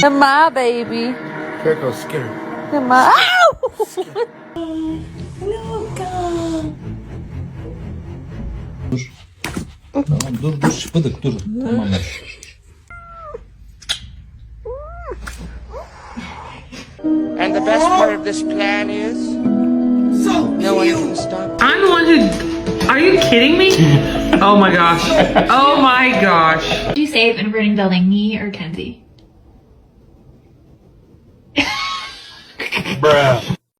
Come on, baby. Draco's scared. Come on. Tamam dur şıpıdık dur. Tamam. And the best part of this plan is no one can stop. I'm the one who. Are you kidding me? Oh my gosh. Oh my gosh. Did you save in a burning building, me or Kenzie? Bruh.